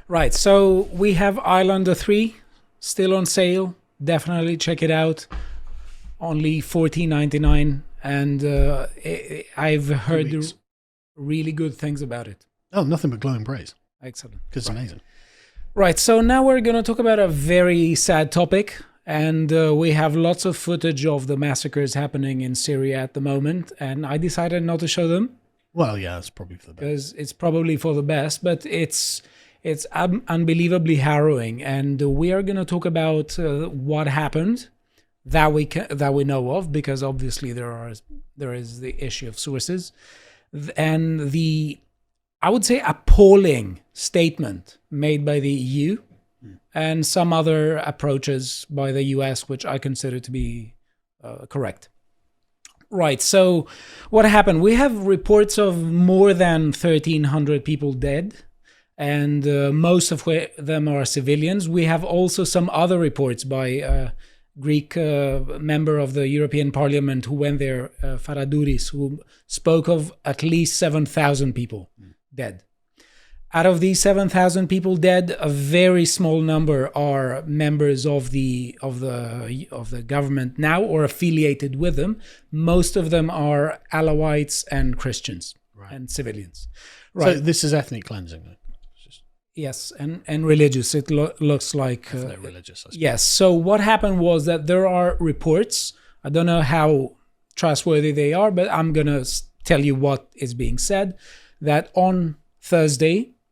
Right, so we have Islander 3 still on sale. Definitely check it out. Only $14.99, and I've heard weeks. really good things about it. Oh, nothing but glowing praise. Excellent. Because it's amazing. Right, so now we're going to talk about a very sad topic, and we have lots of footage of the massacres happening in Syria at the moment, and I decided not to show them Well, yeah, it's probably for the best. because it's probably for the best, but it's unbelievably harrowing, and we are going to talk about what happened that we know of, because obviously there is the issue of sources, and the, I would say, appalling statement made by the EU and some other approaches by the US, which I consider to be correct. Right, so what happened? We have reports of more than 1,300 people dead, and most of them are civilians. We have also some other reports by Greek member of the European Parliament who went there, Faradouris, who spoke of at least 7,000 people dead. Out of these 7,000 people dead, a very small number are members of the government now or affiliated with them. Most of them are Alawites and Christians and civilians. Right. So this is ethnic cleansing, though. Yes, and religious. It looks like religious. I suppose. Yes. So what happened was that there are reports. I don't know how trustworthy they are, but I'm gonna tell you what is being said. That on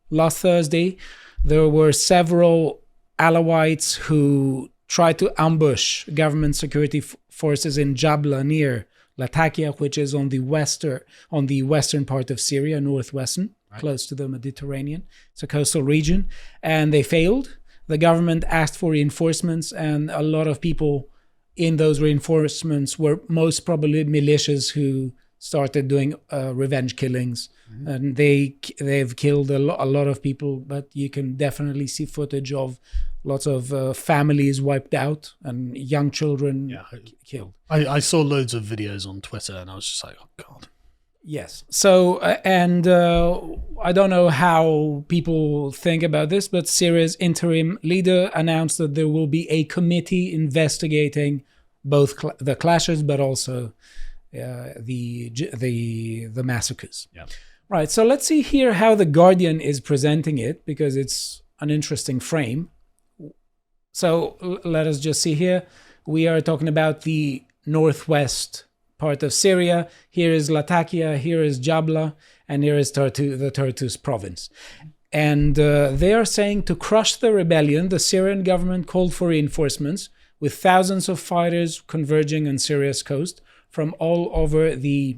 last Thursday, there were several Alawites who tried to ambush government security forces in Jabla near Latakia, which is on the western part of Syria, northwestern. Right. Close to the Mediterranean. It's a coastal region, and they failed. The government asked for reinforcements, and a lot of people in those reinforcements were most probably militias who started doing revenge killings. Mm-hmm. And they've killed a lot of people, but you can definitely see footage of lots of families wiped out and young children killed. I saw loads of videos on Twitter, and I was just like, oh God. Yes. So, and I don't know how people think about this, but Syria's interim leader announced that there will be a committee investigating both the clashes, but also the massacres. Yeah. Right. So let's see here how the Guardian is presenting it, because it's an interesting frame. So let us just see here. We are talking about the northwest part of Syria. Here is Latakia, here is Jabla, and here is the Tartus province. And they are saying to crush the rebellion, the Syrian government called for reinforcements, with thousands of fighters converging on Syria's coast from all over the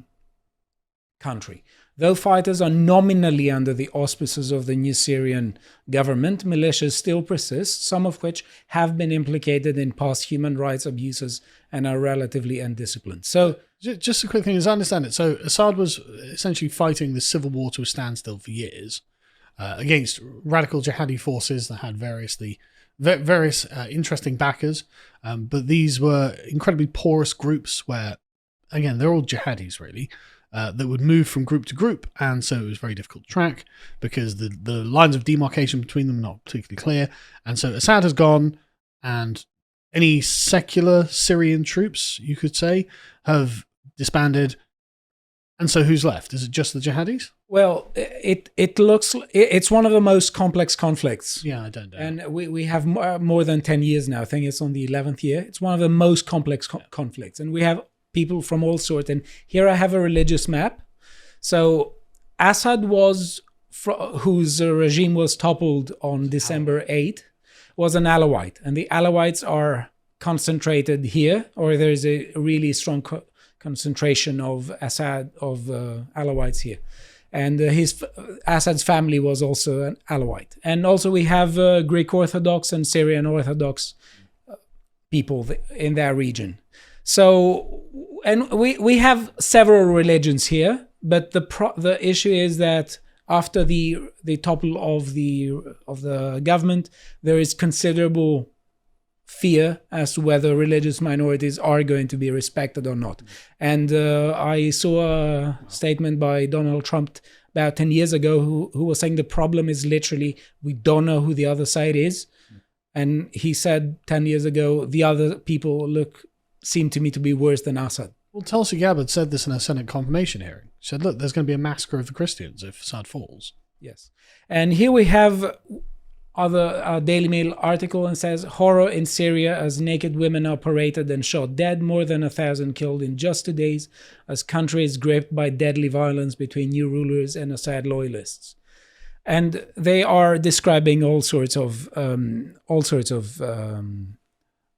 country. Though fighters are nominally under the auspices of the new Syrian government, militias still persist, some of which have been implicated in past human rights abuses and are relatively undisciplined. So, just a quick thing, as I understand it, so Assad was essentially fighting the civil war to a standstill for years against radical jihadi forces that had various interesting backers, but these were incredibly porous groups where, again, they're all jihadis really, that would move from group to group, and so it was very difficult to track because the lines of demarcation between them are not particularly clear. And so Assad has gone, and any secular Syrian troops, you could say, have disbanded. And so who's left? Is it just the jihadis? Well, it looks, it's one of the most complex conflicts. Yeah, I don't know. And we have more than 10 years now. I think it's on the 11th year. It's one of the most complex conflicts. And we have people from all sorts. And here I have a religious map. So Assad whose regime was toppled on December 8th, was an Alawite. And the Alawites are concentrated here, or there's a really strong concentration of Alawites here. And Assad's family was also an Alawite. And also we have Greek Orthodox and Syrian Orthodox people in that region. So, and we have several religions here, but the issue is that after the topple of the government, there is considerable fear as to whether religious minorities are going to be respected or not. And I saw a statement by Donald Trump about 10 years ago who was saying the problem is literally we don't know who the other side is. And he said 10 years ago, the other people seem to me to be worse than Assad. Well, Tulsi Gabbard said this in a Senate confirmation hearing. She said, look, there's going to be a massacre of the Christians if Assad falls. Yes. And here we have other Daily Mail article and says, horror in Syria as naked women are paraded and shot dead, more than 1,000 killed in just 2 days as country is gripped by deadly violence between new rulers and Assad loyalists. And they are describing all sorts of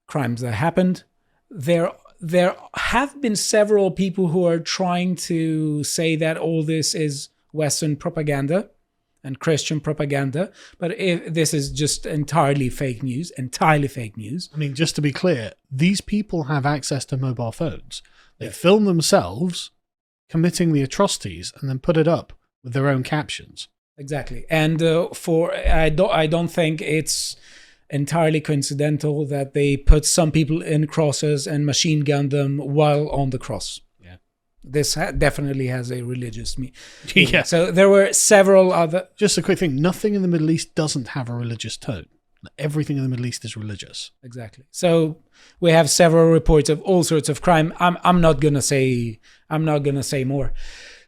crimes that happened. There have been several people who are trying to say that all this is Western propaganda and Christian propaganda, but if this is just entirely fake news. I mean, just to be clear, these people have access to mobile phones. They film themselves committing the atrocities and then put it up with their own captions. Exactly. And I don't think it's entirely coincidental that they put some people in crosses and machine gun them while on the cross. This definitely has a religious meaning. Yeah. So there were several other... Just a quick thing. Nothing in the Middle East doesn't have a religious tone. Everything in the Middle East is religious. Exactly. So we have several reports of all sorts of crime. I'm not gonna say more.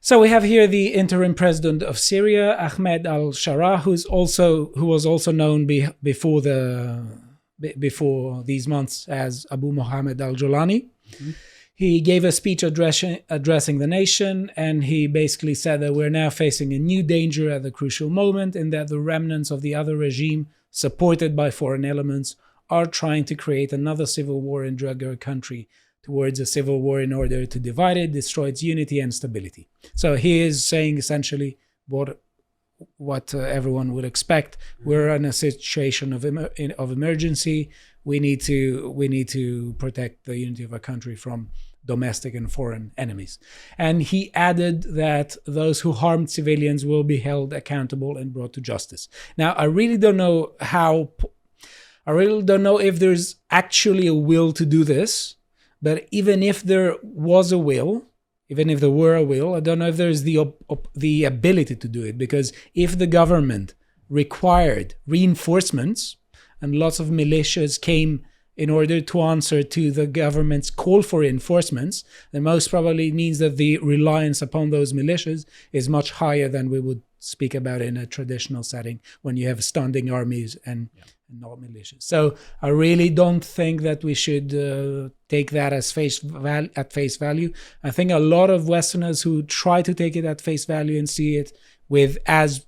So we have here the interim president of Syria, Ahmed al-Shara, who was also known before these months as Abu Mohammed al-Jolani. Mm-hmm. He gave a speech addressing the nation, and he basically said that we're now facing a new danger at the crucial moment, in that the remnants of the other regime, supported by foreign elements, are trying to create another civil war and drag our country towards a civil war in order to divide it, destroy its unity and stability. So he is saying essentially what everyone would expect. We're in a situation of emergency. We need to protect the unity of our country from domestic and foreign enemies. And he added that those who harmed civilians will be held accountable and brought to justice. Now, I really don't know if there's actually a will to do this, but even if there were a will, I don't know if there's the ability to do it, because if the government required reinforcements and lots of militias came in order to answer to the government's call for reinforcements, then most probably means that the reliance upon those militias is much higher than we would speak about in a traditional setting when you have standing armies and not militias. So I really don't think that we should take that as at face value. I think a lot of Westerners who try to take it at face value and see it with as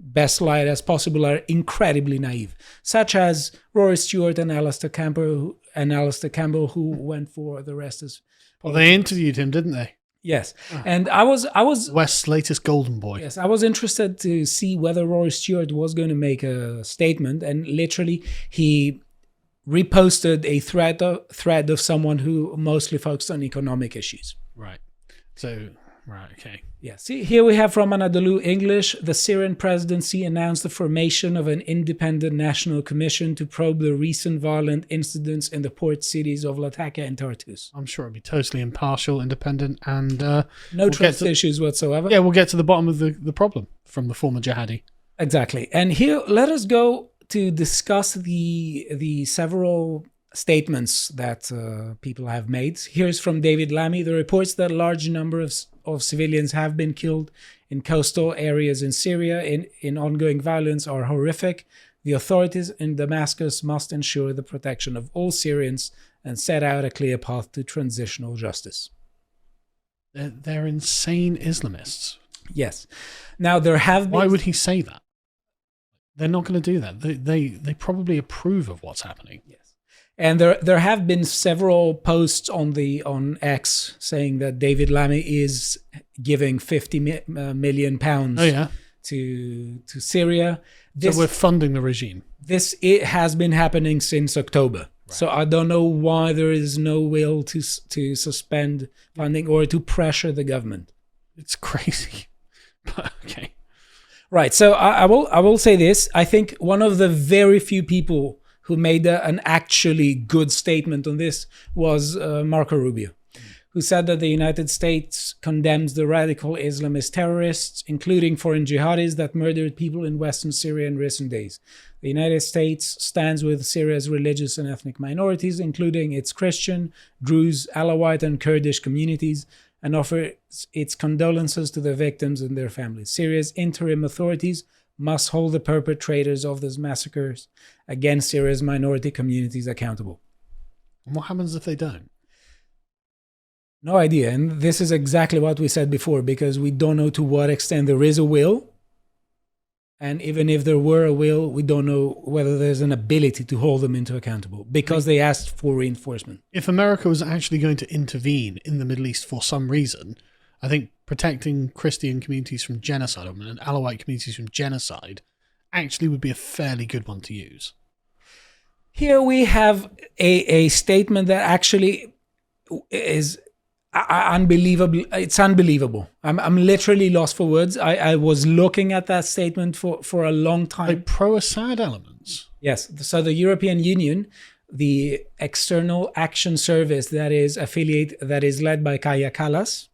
best light as possible are incredibly naive, such as Rory Stewart and Alistair Campbell, who went for the rest as... Well, they interviewed him, didn't they? Yes. And I was West's latest golden boy. Yes, I was interested to see whether Rory Stewart was going to make a statement, and literally he reposted a thread of someone who mostly focused on economic issues. Right. So, right, okay. Yeah. See, here we have from Anadolu English, the Syrian presidency announced the formation of an independent national commission to probe the recent violent incidents in the port cities of Latakia and Tartus. I'm sure it'll be totally impartial, independent, and... no trust issues whatsoever. Yeah, we'll get to the bottom of the problem from the former jihadi. Exactly. And here, let us go to discuss the several statements that people have made. Here's from David Lammy. The reports that a large number of civilians have been killed in coastal areas in Syria in ongoing violence are horrific. The authorities in Damascus must ensure the protection of all Syrians and set out a clear path to transitional justice. They're insane Islamists. Yes. Now, there have been... Why would he say that? They're not going to do that. They probably approve of what's happening. Yes. And there have been several posts on X saying that David Lammy is giving £50 million to Syria. So we're funding the regime. It has been happening since October. Right. So I don't know why there is no will to suspend funding or to pressure the government. It's crazy. Okay. Right. So I will say this. I think one of the very few people who made an actually good statement on this was Marco Rubio, who said that the United States condemns the radical Islamist terrorists, including foreign jihadis that murdered people in Western Syria in recent days. The United States stands with Syria's religious and ethnic minorities, including its Christian, Druze, Alawite, and Kurdish communities, and offers its condolences to the victims and their families. Syria's interim authorities must hold the perpetrators of these massacres against Syria's minority communities accountable. And what happens if they don't? No idea. And this is exactly what we said before, because we don't know to what extent there is a will. And even if there were a will, we don't know whether there's an ability to hold them into accountable because they asked for reinforcement. If America was actually going to intervene in the Middle East for some reason, I think protecting Christian communities from genocide, and Alawite communities from genocide, actually would be a fairly good one to use. Here we have a statement that actually is unbelievable. It's unbelievable. I'm literally lost for words. I was looking at that statement for a long time. Like pro-Assad elements. Yes. So the European Union, the External Action Service that is led by Kaja Kallas,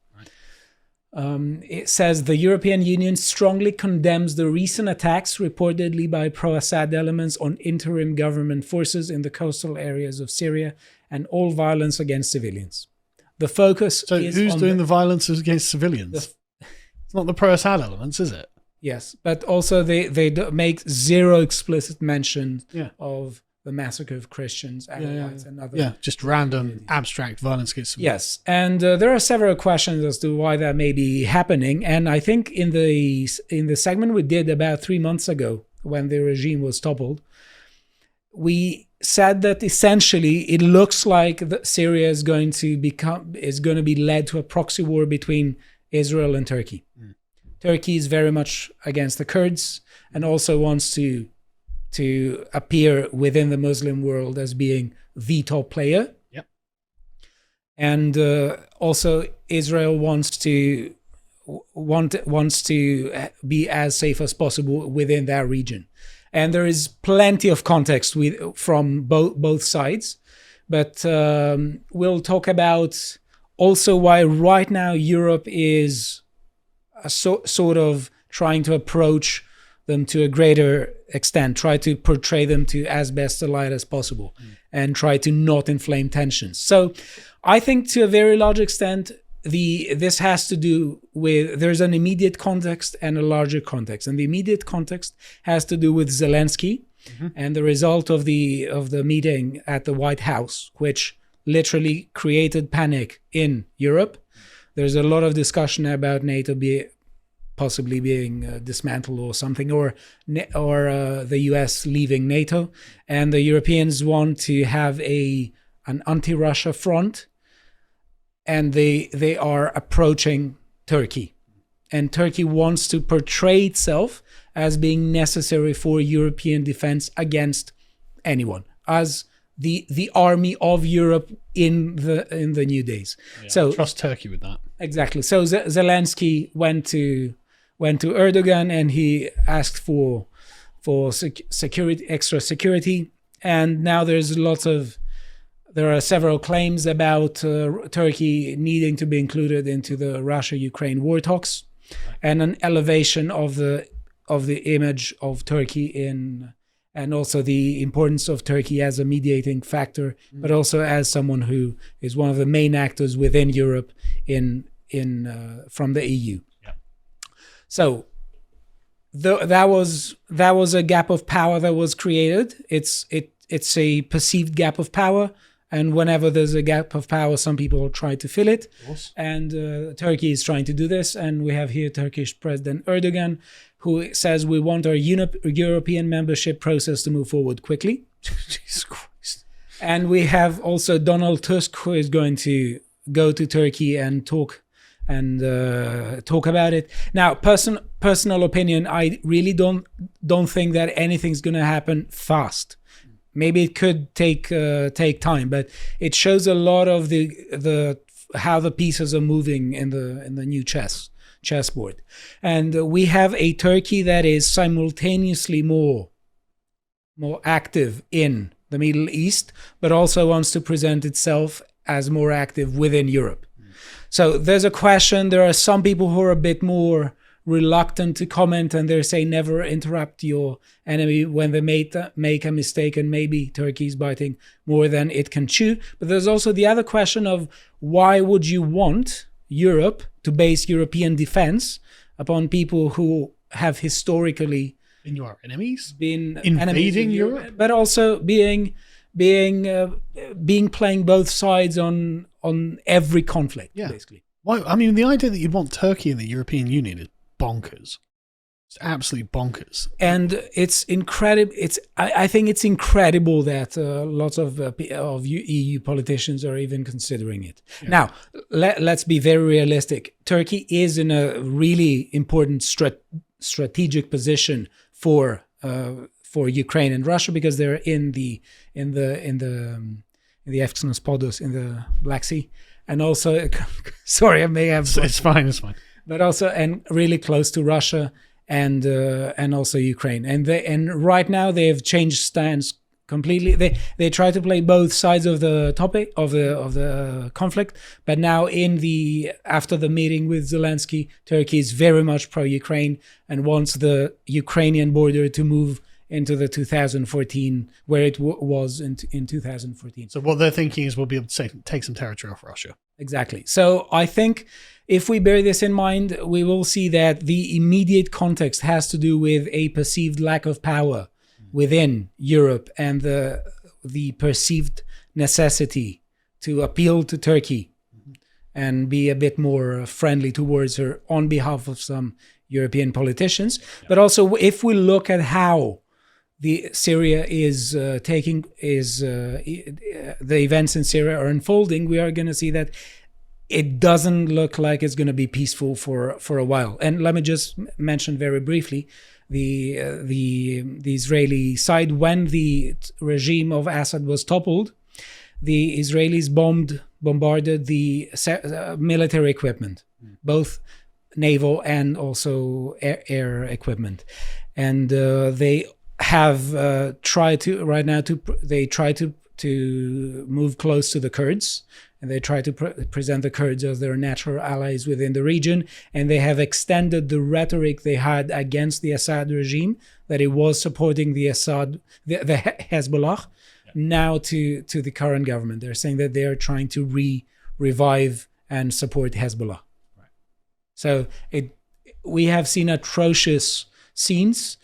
it says the European Union strongly condemns the recent attacks reportedly by pro-Assad elements on interim government forces in the coastal areas of Syria and all violence against civilians. The focus is who's on doing the violence against civilians? It's not the pro-Assad elements, is it? Yes, but also they make zero explicit mention of the massacre of Christians, Alawites, and other. Yeah, just random abstract violence against civilians. Yes, and there are several questions as to why that may be happening. And I think in the segment we did about 3 months ago, when the regime was toppled, we said that essentially it looks like Syria is going to be led to a proxy war between Israel and Turkey. Turkey is very much against the Kurds and also wants to appear within the Muslim world as being the top player. Yep. And also Israel wants to be as safe as possible within that region. And there is plenty of context from both sides. But we'll talk about also why right now Europe is sort of trying to approach them to a greater extent, try to portray them to as best a light as possible, and try to not inflame tensions. So I think to a very large extent, this has to do with, there's an immediate context and a larger context. And the immediate context has to do with Zelensky and the result of the meeting at the White House, which literally created panic in Europe. There's a lot of discussion about NATO possibly being dismantled or something, or the US leaving NATO, and the Europeans want to have an anti-Russia front, and they are approaching Turkey, and Turkey wants to portray itself as being necessary for European defense against anyone, as the army of Europe in the new days. Yeah, so trust Turkey with that. Exactly. So Zelensky went to Erdogan and he asked for security, extra security, and now there are several claims about Turkey needing to be included into the Russia-Ukraine war talks, and an elevation of the image of Turkey and also the importance of Turkey as a mediating factor, but also as someone who is one of the main actors within Europe from the EU. Yeah. So that was a gap of power that was created. It's a perceived gap of power, and whenever there's a gap of power, some people try to fill it. And Turkey is trying to do this. And we have here Turkish President Erdogan, who says we want our European membership process to move forward quickly. Jesus Christ. And we have also Donald Tusk, who is going to go to Turkey and talk about it. Now, personal opinion, I really don't think that anything's going to happen fast. Maybe it could take time, but it shows a lot of how the pieces are moving in the new chessboard. And we have a Turkey that is simultaneously more active in the Middle East, but also wants to present itself as more active within Europe. So there's a question. There are some people who are a bit more reluctant to comment, and they say never interrupt your enemy when they make a mistake, and maybe Turkey's biting more than it can chew. But there's also the other question of why would you want Europe to base European defense upon people who have historically And you are enemies? been Invading enemies of Europe? but also being playing both sides on every conflict, basically. Well, I mean, the idea that you'd want Turkey in the European Union is bonkers. It's absolutely bonkers. And it's incredible. I think it's incredible that lots of EU politicians are even considering it. Yeah. Now, let's be very realistic. Turkey is in a really important strategic position for Ukraine and Russia, because they're in the Euxine Podos, in the Black Sea, and also sorry, I may have it's fine. But also, and really close to Russia and also Ukraine, and right now they have changed stance completely. They try to play both sides of the topic of the conflict, but now after the meeting with Zelensky, Turkey is very much pro-Ukraine and wants the Ukrainian border to move into the 2014, where it was in 2014. So what they're thinking is we'll be able to take some territory off Russia. Exactly. So I think if we bear this in mind, we will see that the immediate context has to do with a perceived lack of power within Europe, and the perceived necessity to appeal to Turkey and be a bit more friendly towards her on behalf of some European politicians. Yeah. But also, if we look at how Syria is the events in Syria are unfolding, we are going to see that it doesn't look like it's going to be peaceful for a while. And let me just mention very briefly the Israeli side. When the regime of Assad was toppled, the Israelis bombarded the military equipment, both naval and also air equipment, and they have tried to move close to the Kurds, and they try to present the Kurds as their natural allies within the region, and they have extended the rhetoric they had against the Assad regime, that it was supporting the Hezbollah, now to the current government. They're saying that they are trying to revive and support Hezbollah. Right. So we have seen atrocious scenes.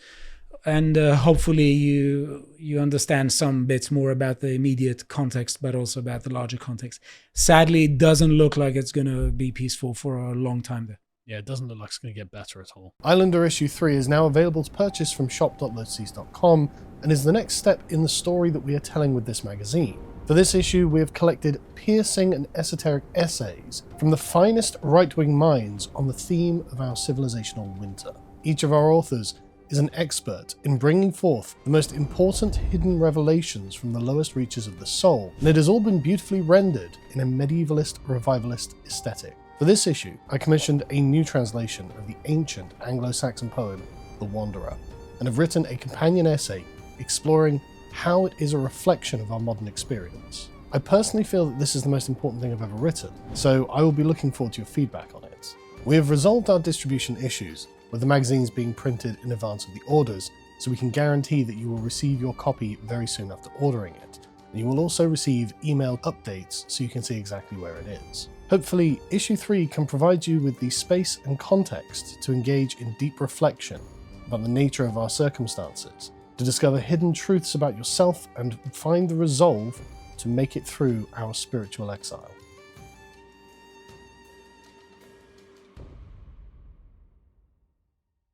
And hopefully you understand some bits more about the immediate context, but also about the larger context. Sadly, it doesn't look like it's going to be peaceful for a long time there. Yeah, it doesn't look like it's going to get better at all. Islander issue 3 is now available to purchase from shop.lotus.com and is the next step in the story that we are telling with this magazine. For this issue, we have collected piercing and esoteric essays from the finest right-wing minds on the theme of our civilizational winter. Each of our authors is an expert in bringing forth the most important hidden revelations from the lowest reaches of the soul, and it has all been beautifully rendered in a medievalist revivalist aesthetic. For this issue, I commissioned a new translation of the ancient Anglo-Saxon poem, The Wanderer, and have written a companion essay exploring how it is a reflection of our modern experience. I personally feel that this is the most important thing I've ever written, so I will be looking forward to your feedback on it. We have resolved our distribution issues, with the magazines being printed in advance of the orders, so we can guarantee that you will receive your copy very soon after ordering it, and you will also receive emailed updates so you can see exactly where it is. Hopefully, issue 3 can provide you with the space and context to engage in deep reflection about the nature of our circumstances, to discover hidden truths about yourself and find the resolve to make it through our spiritual exile.